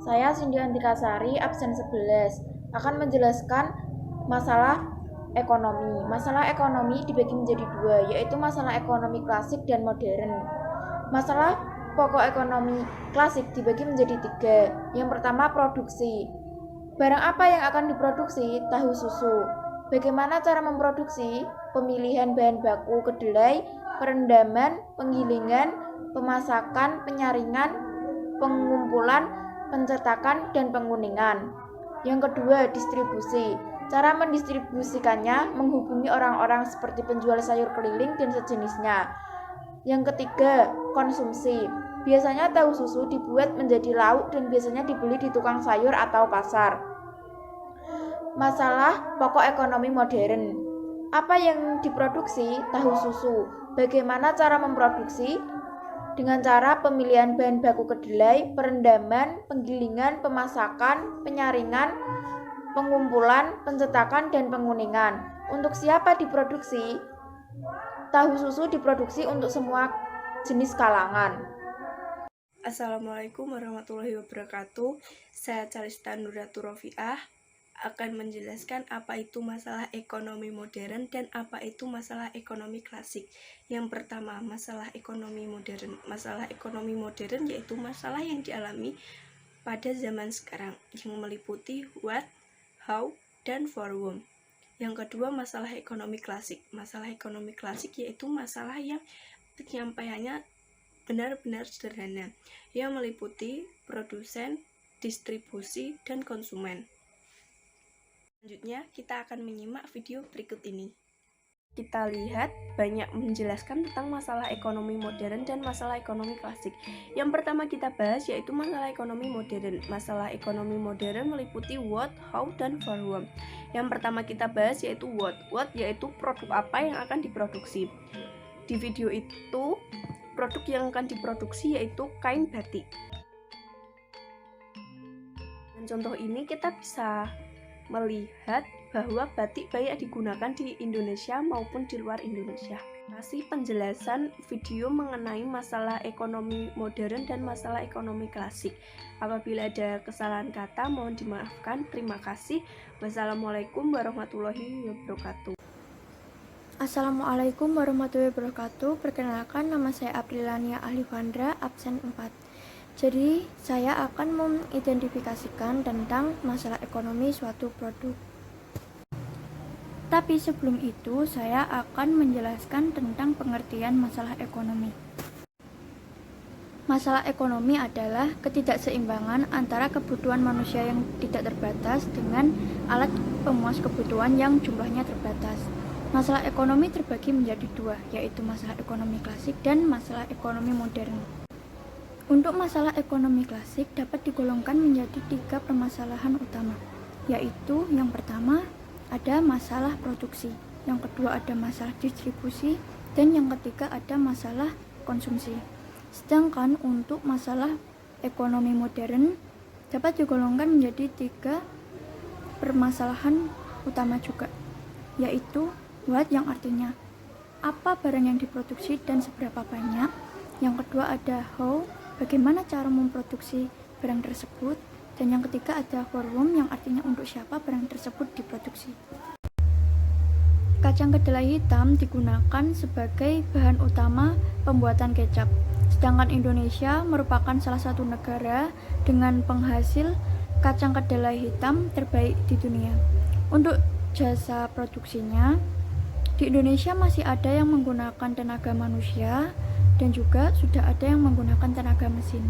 Saya Cindy Andikasari, absen 11, akan menjelaskan masalah ekonomi. Masalah ekonomi dibagi menjadi dua, yaitu masalah ekonomi klasik dan modern. Masalah pokok ekonomi klasik dibagi menjadi tiga. Yang pertama, produksi. Barang apa yang akan diproduksi? Tahu susu. Bagaimana cara memproduksi? Pemilihan bahan baku kedelai, perendaman, penggilingan, pemasakan, penyaringan, pengumpulan, pencetakan, dan penguningan. Yang kedua, distribusi. Cara mendistribusikannya menghubungi orang-orang seperti penjual sayur keliling dan sejenisnya. Yang ketiga, konsumsi. Biasanya tahu susu dibuat menjadi lauk dan biasanya dibeli di tukang sayur atau pasar. Masalah pokok ekonomi modern. Apa yang diproduksi? Tahu susu. Bagaimana cara memproduksi? Dengan cara pemilihan bahan baku kedelai, perendaman, penggilingan, pemasakan, penyaringan, pengumpulan, pencetakan, dan penguningan. Untuk siapa diproduksi? Tahu susu diproduksi untuk semua jenis kalangan. Assalamualaikum warahmatullahi wabarakatuh. Saya Calista Nuratu Rofiah akan menjelaskan apa itu masalah ekonomi modern dan apa itu masalah ekonomi klasik. Yang pertama, masalah ekonomi modern. Masalah ekonomi modern yaitu masalah yang dialami pada zaman sekarang yang meliputi what, how, dan for whom. Yang kedua, masalah ekonomi klasik. Masalah ekonomi klasik yaitu masalah yang penyampaiannya benar-benar sederhana, yang meliputi produsen, distribusi, dan konsumen. Selanjutnya, kita akan menyimak video berikut ini. Kita lihat banyak menjelaskan tentang masalah ekonomi modern dan masalah ekonomi klasik. Yang pertama kita bahas yaitu masalah ekonomi modern. Masalah ekonomi modern meliputi what, how, dan for whom. Yang pertama kita bahas yaitu what. What yaitu produk apa yang akan diproduksi. Di video itu, produk yang akan diproduksi yaitu kain batik. Dan contoh ini kita bisa melihat bahwa batik banyak digunakan di Indonesia maupun di luar Indonesia. Kasih penjelasan video mengenai masalah ekonomi modern dan masalah ekonomi klasik. Apabila ada kesalahan kata mohon dimaafkan. Terima kasih. Wassalamualaikum warahmatullahi wabarakatuh. Assalamualaikum warahmatullahi wabarakatuh. Perkenalkan, nama saya Aprilania Alifandra, absen 4. Jadi, saya akan mengidentifikasikan tentang masalah ekonomi suatu produk. Tapi sebelum itu, saya akan menjelaskan tentang pengertian masalah ekonomi. Masalah ekonomi adalah ketidakseimbangan antara kebutuhan manusia yang tidak terbatas dengan alat pemuas kebutuhan yang jumlahnya terbatas. Masalah ekonomi terbagi menjadi dua, yaitu masalah ekonomi klasik dan masalah ekonomi modern. Untuk masalah ekonomi klasik dapat digolongkan menjadi tiga permasalahan utama, yaitu yang pertama ada masalah produksi, yang kedua ada masalah distribusi, dan yang ketiga ada masalah konsumsi. Sedangkan untuk masalah ekonomi modern dapat digolongkan menjadi tiga permasalahan utama juga, yaitu what yang artinya apa barang yang diproduksi dan seberapa banyak. Yang kedua ada how, bagaimana cara memproduksi barang tersebut. Dan yang ketiga ada for whom yang artinya untuk siapa barang tersebut diproduksi. Kacang kedelai hitam digunakan sebagai bahan utama pembuatan kecap. Sedangkan Indonesia merupakan salah satu negara dengan penghasil kacang kedelai hitam terbaik di dunia. Untuk jasa produksinya, di Indonesia masih ada yang menggunakan tenaga manusia dan juga sudah ada yang menggunakan tenaga mesin.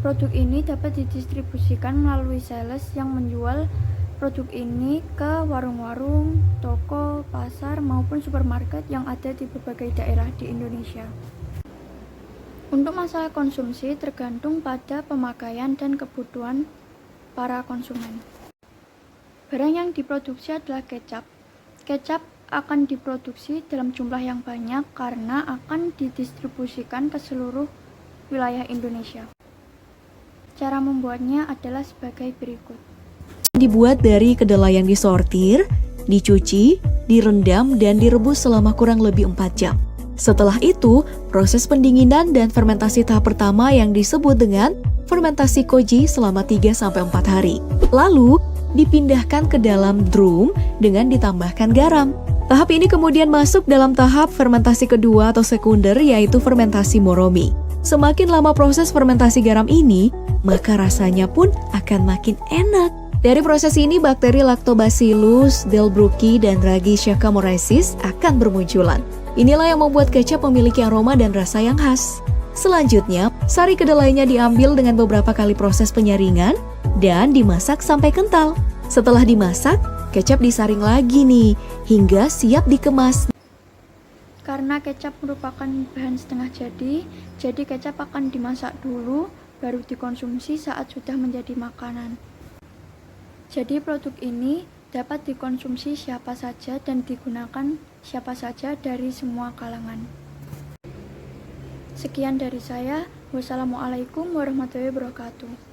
Produk ini dapat didistribusikan melalui sales yang menjual produk ini ke warung-warung, toko, pasar, maupun supermarket yang ada di berbagai daerah di Indonesia. Untuk masalah konsumsi tergantung pada pemakaian dan kebutuhan para konsumen. Barang yang diproduksi adalah kecap. Kecap akan diproduksi dalam jumlah yang banyak karena akan didistribusikan ke seluruh wilayah Indonesia. Cara membuatnya adalah sebagai berikut. Dibuat dari kedelai yang disortir, dicuci, direndam, dan direbus selama kurang lebih 4 jam. Setelah itu, proses pendinginan dan fermentasi tahap pertama yang disebut dengan fermentasi koji selama 3-4 hari. Lalu, dipindahkan ke dalam drum dengan ditambahkan garam. Tahap ini kemudian masuk dalam tahap fermentasi kedua atau sekunder, yaitu fermentasi moromi. Semakin lama proses fermentasi garam ini, maka rasanya pun akan makin enak. Dari proses ini, bakteri Lactobacillus delbrueckii dan Ragi saccharomyces akan bermunculan. Inilah yang membuat kecap memiliki aroma dan rasa yang khas. Selanjutnya, sari kedelainya diambil dengan beberapa kali proses penyaringan dan dimasak sampai kental. Setelah dimasak, kecap disaring lagi nih, hingga siap dikemas. Karena kecap merupakan bahan setengah jadi kecap akan dimasak dulu, baru dikonsumsi saat sudah menjadi makanan. Jadi produk ini dapat dikonsumsi siapa saja dan digunakan siapa saja dari semua kalangan. Sekian dari saya. Wassalamualaikum warahmatullahi wabarakatuh.